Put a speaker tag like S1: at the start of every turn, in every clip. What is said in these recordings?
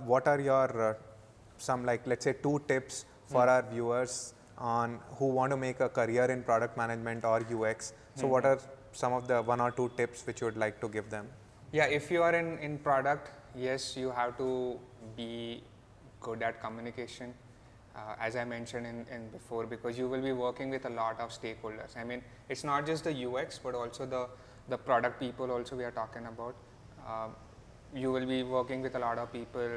S1: what are your some, like, let's say 2 tips for our viewers on who want to make a career in product management or UX? So what are some of the 1 or 2 tips which you would like to give them?
S2: Yeah, if you are in product, yes, you have to be good at communication, as I mentioned in before, because you will be working with a lot of stakeholders. I mean, it's not just the UX, but also the product people also we are talking about. You will be working with a lot of people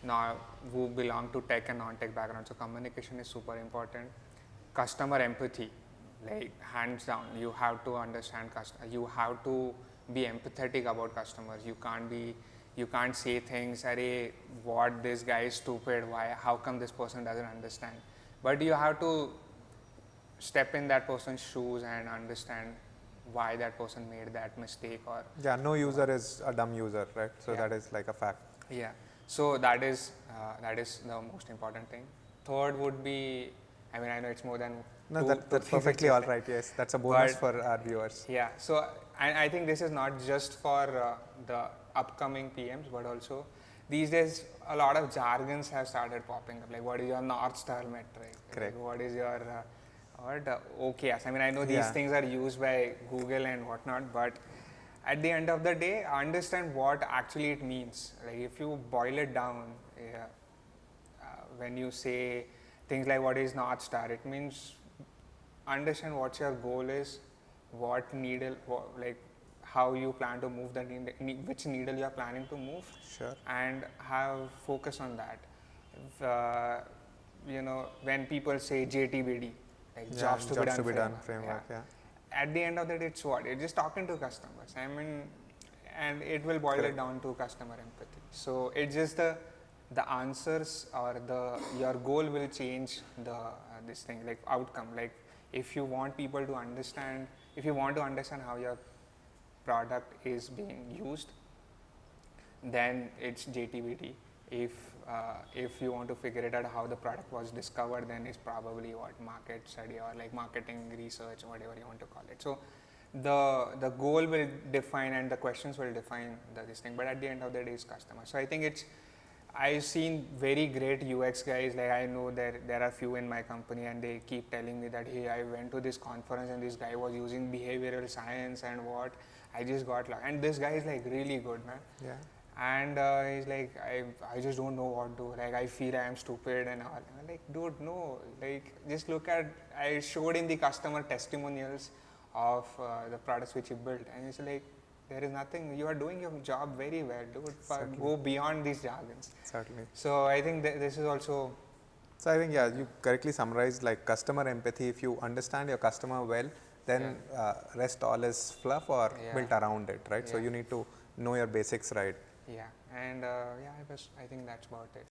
S2: now who belong to tech and non-tech background. So communication is super important. Customer empathy, like hands down, you have to understand you have to be empathetic about customers. You can't say things, arey, what, this guy is stupid, why, how come this person doesn't understand? But you have to step in that person's shoes and understand why that person made that mistake. Or
S1: yeah, no user is a dumb user, right? So that is like a fact.
S2: Yeah, so that is the most important thing. Third would be, I mean, I know it's more than
S1: no, that's perfectly all right. Yes, that's a bonus for our viewers.
S2: Yeah, so I think this is not just for the upcoming PMs, but also these days a lot of jargons have started popping up, like what is your North Star metric?
S1: Correct.
S2: Like what is your OKRs? I mean, I know these things are used by Google and whatnot, but at the end of the day, understand what actually it means. Like if you boil it down, when you say things like what is North Star, it means understand what your goal is, what needle, like how you plan to move the needle, which needle you are planning to move,
S1: sure,
S2: and have focus on that. If, you know, when people say JTBD, like jobs to be done
S1: framework,
S2: at the end of the day, it's what? It's just talking to customers. I mean, and it will boil it down to customer empathy. So it's just the answers or your goal will change this thing, like outcome. Like if you want people to understand, if you want to understand how your product is being used, then it's JTBD. If you want to figure it out how the product was discovered, then it's probably what, market study or like marketing research, whatever you want to call it. So the goal will define and the questions will define this thing, but at the end of the day, it's customer. So I think I've seen very great UX guys, like I know there are few in my company, and they keep telling me that, hey, I went to this conference and this guy was using behavioral science and what, I just got luck. And this guy is like really good, man.
S1: Yeah.
S2: And he's like, I just don't know what to do. Like I feel I am stupid and all. I'm like, dude, no. Like just look at, I showed in the customer testimonials of the products which you built, and it's like, there is nothing, you are doing your job very well, dude. Go beyond these jargons.
S1: Certainly.
S2: So I think this is also.
S1: So I think, yeah, you correctly summarized, like customer empathy. If you understand your customer well, then rest all is fluff or built around it, right? So you need to know your basics right.
S2: Yeah, and I think that's about it.